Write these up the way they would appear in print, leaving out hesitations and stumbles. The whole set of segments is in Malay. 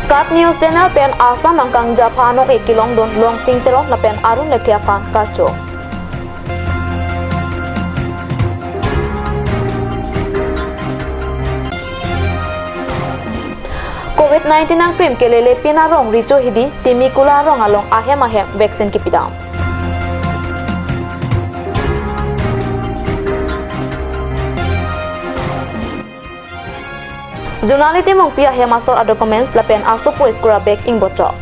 Kat news channel pen Assam angkang Japan ong ekilong don long sing terok na pen arun lektia pan karcho. COVID-19 ang prim kelele pinarong richo hidi timikula rong along ahem vaksin kipidam. Journality mong pia hemasor a documents lapen asto po iskura bek ing bocok.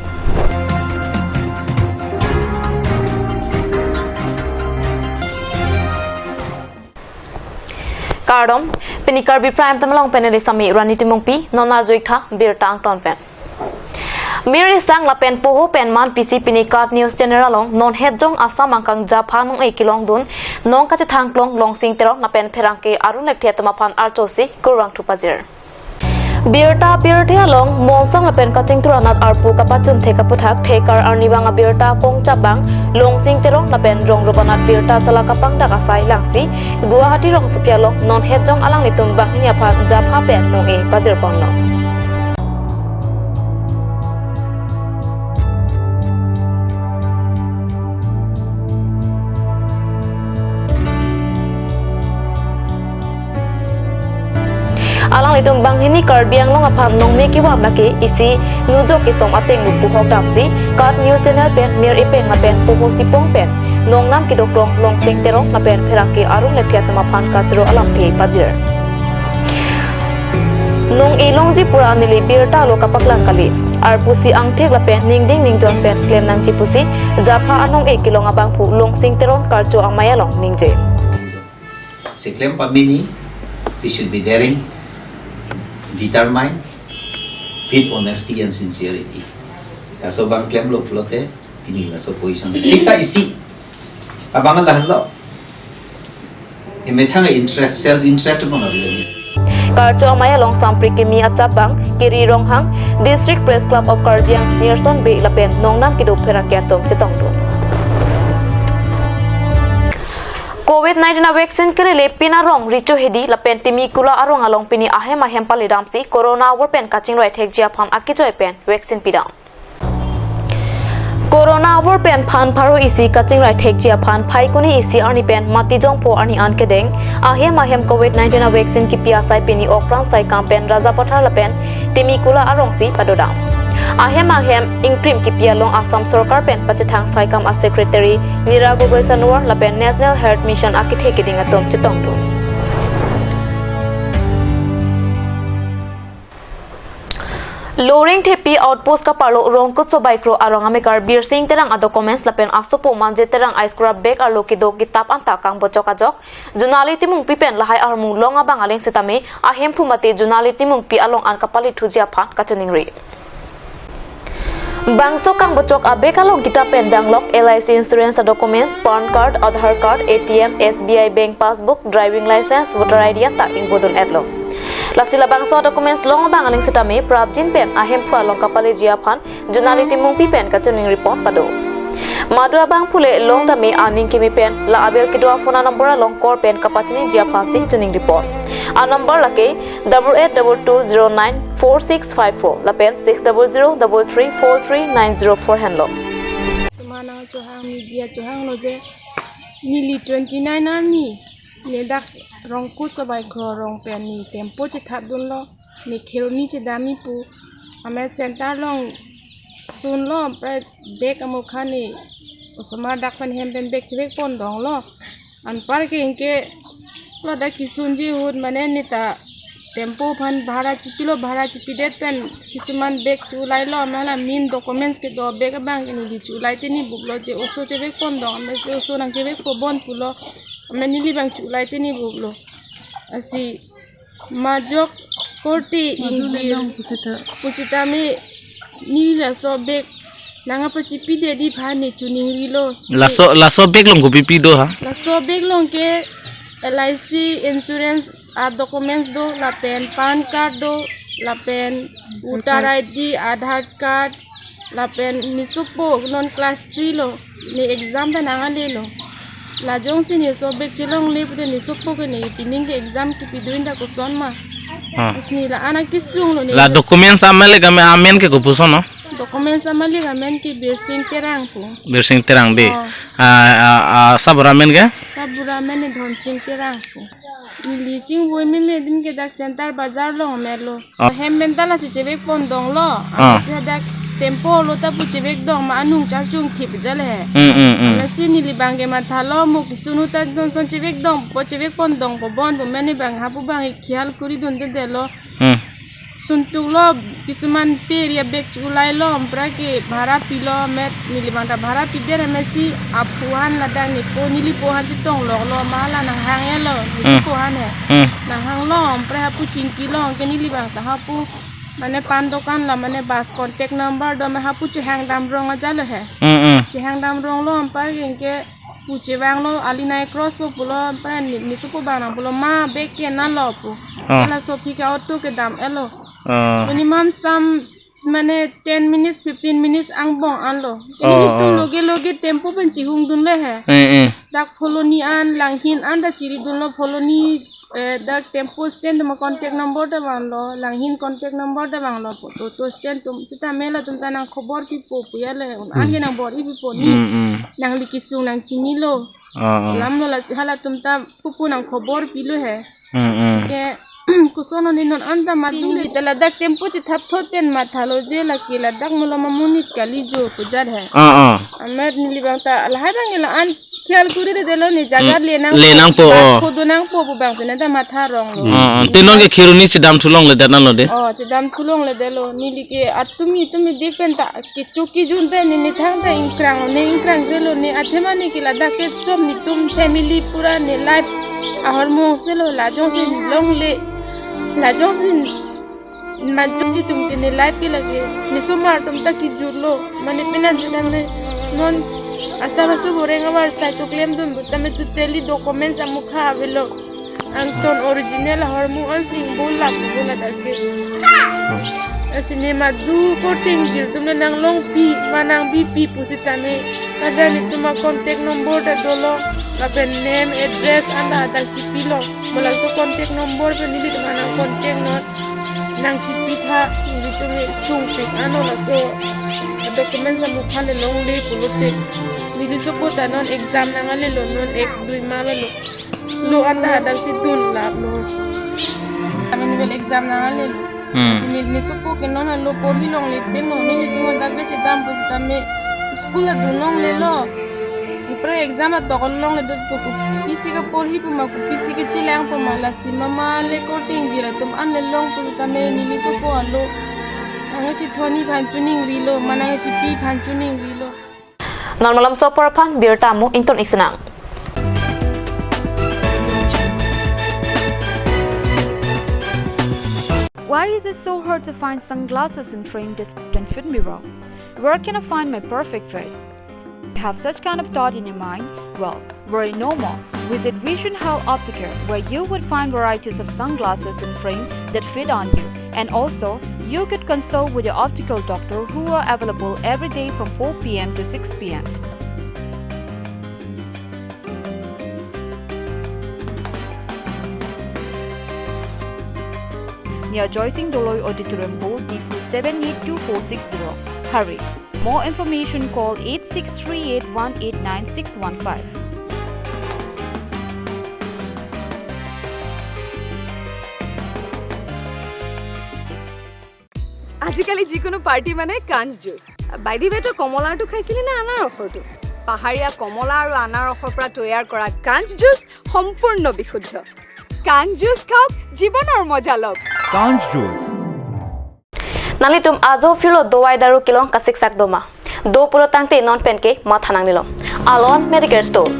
Kardom pini Karbi prime tamalong peneli sami raniti mong pi nonar joikha bir tang ton pen. Miri sang lapen poho pen man pc pini kat news general long non head jong Assam angkang Japan ong ekilong dun nong kache thangklong long sing terok lapen pherangke arun lekthia tamapan archosi kurang thupajir. Birta along monsang lapen kaching turanat arpu kapachun theka puthak thekar arnibanga birta kong cabang longsing terong lapen rong robanat birta chala kapang dakasai langsi Guwahati rong supialong non hejong alang litum bangnya pha japha pen nong e bajir pangno. Alang litung bang hini Karbi ang long apam nong meki wam laki isi nujok isong ateng lupu hok damsi kat news channel pen mir ipeng apen poho sipong pen nong nam kidoklong long sing terong apen pherangki arung lekthia tamapan kachro alam pe pajir nong ilong ji pura nili birta lo kapaklang kali arpusi ang thek lapen ningding ningjon pen klem nang chipusi japha anong ekilong abang pu long sing terong karcho amayalong ningje si klem pamini we should be daring, determined, with honesty and sincerity. Kaso bang claim lo plote, pinila sa position. Cita isi, abangan lahat lo. Imetang interest, self-interest mo na bilang. Karcho amaya long sampri kimi acapang kiri ronghang District Press Club of Karbi Nearson Bay lapen nongnam kido perakyatom cetongdo. COVID-19 vaksin kelele pinarong richo hedi lapen timikula arong along pini ahem palidamsi corona pen kaching right hek Japan akijoy pen vaksin pidam. Corona pen phan paro isi kaching right hek Japan phaikuni isi arni pen matijong po arni an kedeng ahem COVID-19 vaksin ki piasai pini okprang sai campaign raja pathar lapen timikula arong si padodam. Ahem ingprim ki pialong Assam Sarkar pen pachithang saikam a secretary Mira Gogoi Sanwar lapen National Health Mission akithe kiding atom chitongdo. Lowering thepi outpost ka parlo rongkut so baikro arong amekar bir sing terang a documents lapen astopo manje terang ice crab bag arlo kido kitap anta kang bocok ajok junali timung pipen lahai armu longa bangaling sitame ahem phumati junali timung pi along an kapali thujia phan kachuningri. Bangso kang bocok abe kalong kita pendang lok LIC insurance documents, PAN card, Aadhaar card, ATM, SBI bank passbook, driving license, voter ID ta ingbodon adlo. Lasila bangso documents long bangaling sitame prabjin pen ahem phua long kapale jiaphan junali timung pi pen kachuning report pado. Madu abang pule long dame aning kimi pen la abel kidwa phone number long kor pen kapachini jiaphan si chuning report. A number lake 8822094654 la pen 6003334394 handlo. Tumana johang media johang noje nili 29 army nedak rongku sabai kro rong pen ni tempo chithat dunlo ni kheroni chidami pu amet center long sun lo pre bek amukhani usama dakpan hemben bek chibek pon dong lo an parke inke lo da kisunji hud mane nita tempo phan bhara chipidet pen kisuman bek chulai lo mala min documents ke do bek bang ni chulai tini buklo je oso chebek pon dong me se oso nang chebek po bon pulo ameni li bang chulai tini buklo asi majok korti inji pusita me ni la so bek nanga pa chipide di phani chuning rilo la so bek long ko pipido ha la so bek long ke LIC insurance documents do la pen PAN card do la pen voter ID Aadhaar card la pen nisupo non class 3 lo ni exam da nanga le lo la jong si ni so bek chilong le pute nisupo ke ni tining ke exam ki piduin da ko son ma Asni la anak kisung lo ni. La documents amale kami amen ke kupuso no. Dokumen sama li kamen ki bersing terang po. Bersing terang be. Sabra amen ke? Sabura men dhon sing terang po. Ni licing boy me din ke dak center bazar lo melo. Hem mentala si chebek pondong lo. Ase dak tempo lo ta pu chebek dong ma anung charjung thip jale. Nasi ni libang ke mathalo mo kisunu ta don son chebek dong po chebek pondong po bon po meni bang hapu bang khial kuri don de lo. Suntuk lo kisuman pir ya bek culai lo ampra ke bhara pilo met nilibanta bhara pidere mesi apuhan ladang ni po nili pohan jitong lo mala nang hang lo ni pohan he nang hang lo ampra hapu cingki lo ke nilibanta hapu mane pandokan la mane bas contact number do me hapu hang dam rong ajalo he hang dam rong lo ampra ke puche bang lo alinai cross po pulo ampra ni supo bana pulo ma bek ke na lo pu ala sofi ka auto ke dam elo minimum some mane 10 minutes 15 minutes ang bong anlo ini tu loge tempo benci hung dun le he dak foloni an langhin an da ciri dun lo foloni dak tempo stand ma contact number da bang lo langhin contact number da bang lo to stand tum sita mela tum tanang khobor pi po pu ya le ange nang bor ibi po ni nang likisung nang chini lo lam lo la hala tum ta pupu nang khobor pi lo he ke kusono ni non anda madung di taladak tempo ci thap thoten mathalo je la ki ladak mulo mamunit kali jo pujar hai amer ni libanta alhai bang la an khial kuri de delo ni jagar lenang po khudunang po bu bang tena da matha rong lo tenon ke khiruni ci dam thulong le danan lo de ci dam thulong le delo ni like atumi dekpen ta ki chuki junte ni thang ta inkrang delo ni athema ni ki ladak ke sob ni tum family pura ni life ahor mo selo la jong sin long le la josin majungi tum kene life ke lage ni somar tum ta ki jurlo mane pina jinang le non asa basu borenga war sa choklem dum tame tu teli documents amukha avelo anton original hormu ansing bola bola dake asine madu coating jil tumne nang long pi manang bp pusitame kada ni tuma contact number da dolo la name address anda ada chipilo mola so contact number pe nili tuma nang contact not nang chipitha nili tume sung pik ano la so documents amukha le long le pulote nili so ko tanon exam nangale lo non ek dui mala lo anda ada si dun la lo nili exam nangale ni supo ke nona lo poli long le peno ni tumo dagbe che dam po tame school du long le lo pre exam a to long le to ku pisi ka poli pu ma ku pisi ke chilang po ma la si mama le coating jira tum an le long po tame ni supo lo anga chi thoni phan tuning ri lo mana si pi phan tuning ri lo non malam so por phan bir tamu inton iksenang. Why is it so hard to find sunglasses in frame that fit me well? Where can I find my perfect fit? You have such kind of thought in your mind? Well, worry no more. Visit Vision Health Optica, where you would find varieties of sunglasses in frame that fit on you. And also, you could consult with your optical doctor who are available every day from 4 p.m. to 6 p.m. Near Joycing Doloy Auditorium Hall, D4 782460. Hurry! More information call 8638189615. আজিকালি যিকোনো পাৰ্টি মানে কাঞ্জ জুচ বাইদি বেটো কমলাটো খাইছিলি না আনাৰসটো পাহাৰীয়া কমলা আৰু আনাৰসৰ পৰা তৈয়াৰ কৰা কাঞ্জ জুচ সম্পূৰ্ণ বিশুদ্ধ কাঞ্জ জুচ খাওক জীৱনৰ মজা লওক कांच juice Nali tum ajo filo dowai daru kilong kasik sak doma. Do pulo tangte non pen ke mathanang nilo. Alon medical store.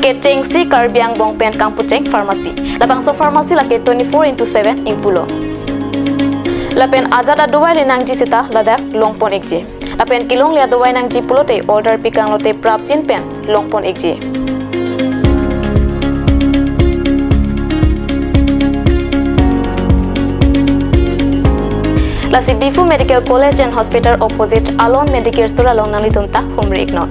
Ke chengsi karbiang bong pen kang pucheng pharmacy. Labang so pharmacy la ke 24/7 ing pulo. Lapen ajada dowai linang jisita ladak longpon ekje. Lapen kilong lia dowai nang ji pulo te order pikang lote prapjin pen longpon ekje. La Sidifu Medical College and Hospital opposite Alon Medicare Store along Nalitunta Humri Ignon.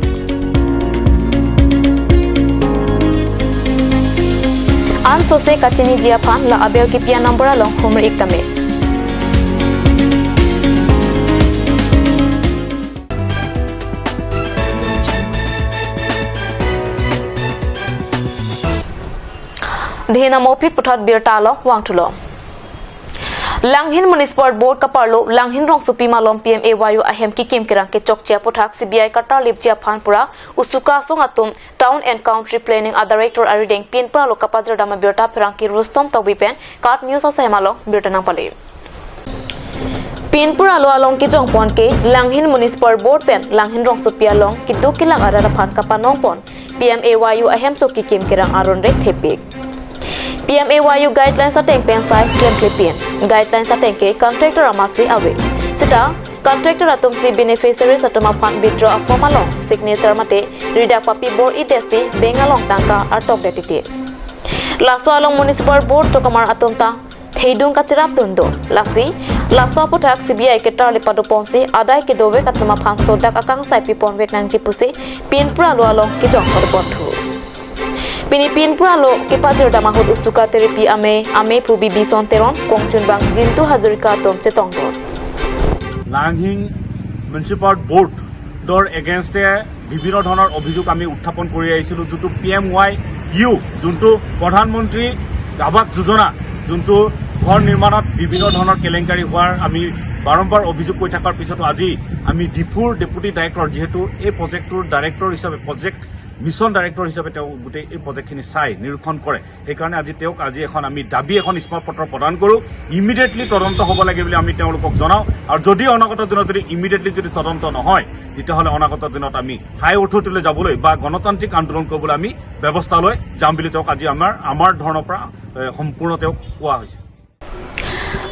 Pan sose kachini jia pan la aber ki pia number along homer iktame. Dhena mopit putat birtalo wangtulo. Langhin Municipal Board Kaparlo Langhin Rong Supi Malom PMAYU ahem ki kim kirang ke chokchia puthak CBI Qatar Lipchia Phanpura usuka song atum Town and Country Planning Director Arideng Pinpura lo kapajra dama birta pirang ki Rustom Tawbipen Kat News asemalo birtanang pali Pinpura lo along ki jongpon ke Langhin Municipal Board pen Langhin Rong Supi along ki dukilang arara phan kapanong pon PMAYU ahem so ki kim kirang aron re thepik PMAYU guidelines ateng pensai claim clipin guidelines ateng ke contractor amasi awe sita contractor atum si beneficiaries atuma fund withdraw a form along signature mate redact papi board itesi beng along tangka artok detite laso along municipal board tokamar atum ta theidung ka chirap tundo laso puthak CBI ke tar lipado ponsi adai ke dowe katuma fund sodak akang sai pipon wek nang jipusi pinpura lo along ki jong pod bontu Pinipin Pralo kipajir damahut usuka therapy ame pubi bison teron kongchun bang jintu hazurika tom chetongdor Langhing Municipal Board dor against বিভিন্ন ধৰণৰ অভিযোগ আমি উত্থাপন কৰি আহিছিলো যেটো PMYU যোনটো প্ৰধানমন্ত্ৰী আৱাস যোজনা যোনটো ঘৰ নিৰ্মাণত বিভিন্ন ধৰণৰ কেলেংকাৰী হোৱাৰ আমি বাৰম্বাৰ অভিযোগ কৰি থকাৰ পিছতো আজি আমি ডিফুৰ ডেপুটি ডাইৰেক্টৰ যেহেতু এই প্ৰজেক্টৰ ডাইৰেক্টৰ হিচাপে প্ৰজেক্ট মিছন ডাইৰেক্টৰ হিচাপে তেওঁ গোটেই এই প্ৰজেক্টখিনি চাই নিৰীক্ষণ কৰে সেইকাৰণে আজি এখন আমি দাবী এখন স্মাৰকপত্ৰ প্ৰদান কৰোঁ ইমিডিয়েটলি তদন্ত হ'ব লাগে বুলি আমি তেওঁলোকক জনাওঁ আৰু যদি অনাগত দিনত যদি ইমিডিয়েটলি যদি তদন্ত নহয় তেতিয়াহ'লে অনাগত দিনত আমি হাই অথৰিটিলৈ যাবলৈ বা গণতান্ত্ৰিক আন্দোলন কৰিবলৈ আমি ব্যৱস্থা লৈ যাম বুলি তেওঁক আজি আমাৰ ধৰণৰ পৰা সম্পূৰ্ণ তেওঁক কোৱা হৈছে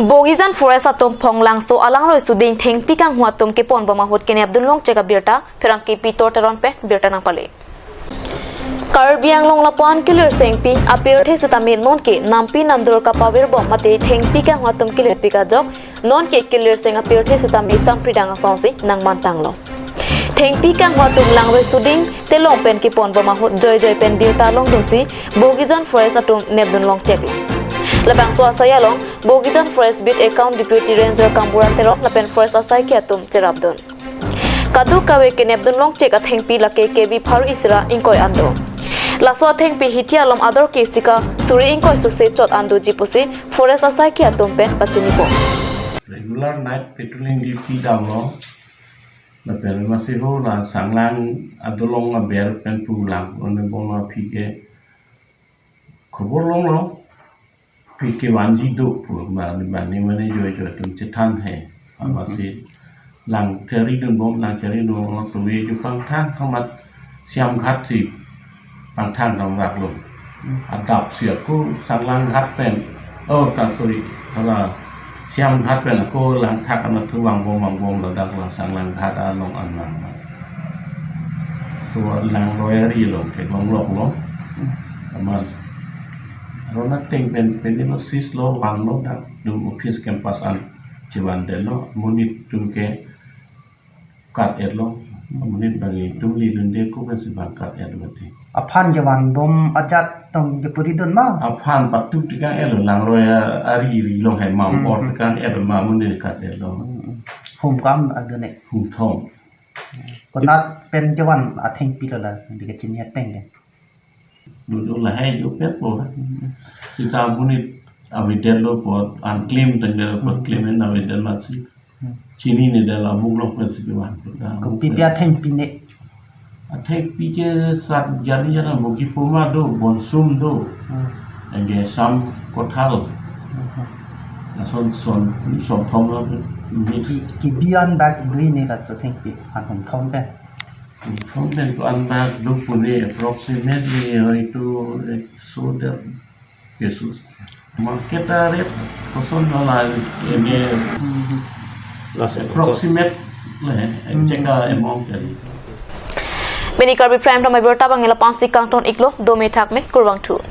Bogijan Forest atom phonglang so alang roi suding theng pikang huatom ke pon bama hot kene Abdulong cheka birta pherang ke pitor teron pe birta nang pale Karbi anglong lapuan killer sengpi apir the setami non ke nampi namdor ka power bom mate theng pikang huatom killer pika jok non ke killer seng apir the setami sam pridang asonsi nang mantanglo theng pikang huatom lang roi suding telong pen ke pon bama hot joy pen birta long dosi Bogijan Forest atom nebdun long cheklo Labang swasaya long Bogijan Forest Beat Account Deputy Ranger Kamburan terok lapen Forest asai kiatum cerabdon Kadu kawe ke nebdun long cek athengpi lake kebi pharu isra ingkoi ando Laso athengpi hitia lom ador ke sika suri ingkoi sose chot ando jipusi Forest asai kiatum pen pachini po Regular night patrolling duty damlo lapen masih ho la sanglang adolong aber pen pulang onne bona phike khobor long lo Pike wanji do pur mani mani joy tum chetan hai amasi lang cheri dun bom lang cheri no to we ju pang thang thamat siam khat thi pang thang dong rak lo adap sia ku sang lang khat pen ta sorry hala siam khat pen ko lang thak an thu wang bom la dak lang sang lang khat a long an ma to lang royari lo ke long lok lo amat Rona ting pen dino sis lo wan lo dak dum office campus an ciwan de lo munit tum ke kat et lo munit bagi tum li dun de ku ben sibang kat et mati aphan jawan bom ajat tong je puri dun ma aphan patu tika el lang roya ari ri lo hai mam or kan et ma munit kat et lo hum kam adune hum thong ko tat pen jawan atheng pi la de ke chin ya teng de dulu lah hai jo pet po sita bunit avidel lo po unclaim tengde po claim na avidel matsi chini ne dela muglok pensi wan ko pi pia theng pi ne athek pi ke sat jani jana mogi puma do bonsum do enge sam kothal na son thom lo ki bian back dui ne la so theng pi an thom pe Thong ben ko anbag do pune approximately itu so the Jesus market rate koson dollar ini approximate lah check amount dari Beni Karbi Prime Time Berta Bangila Pansi Kangton Iklo Dome Thak me Kurwang 2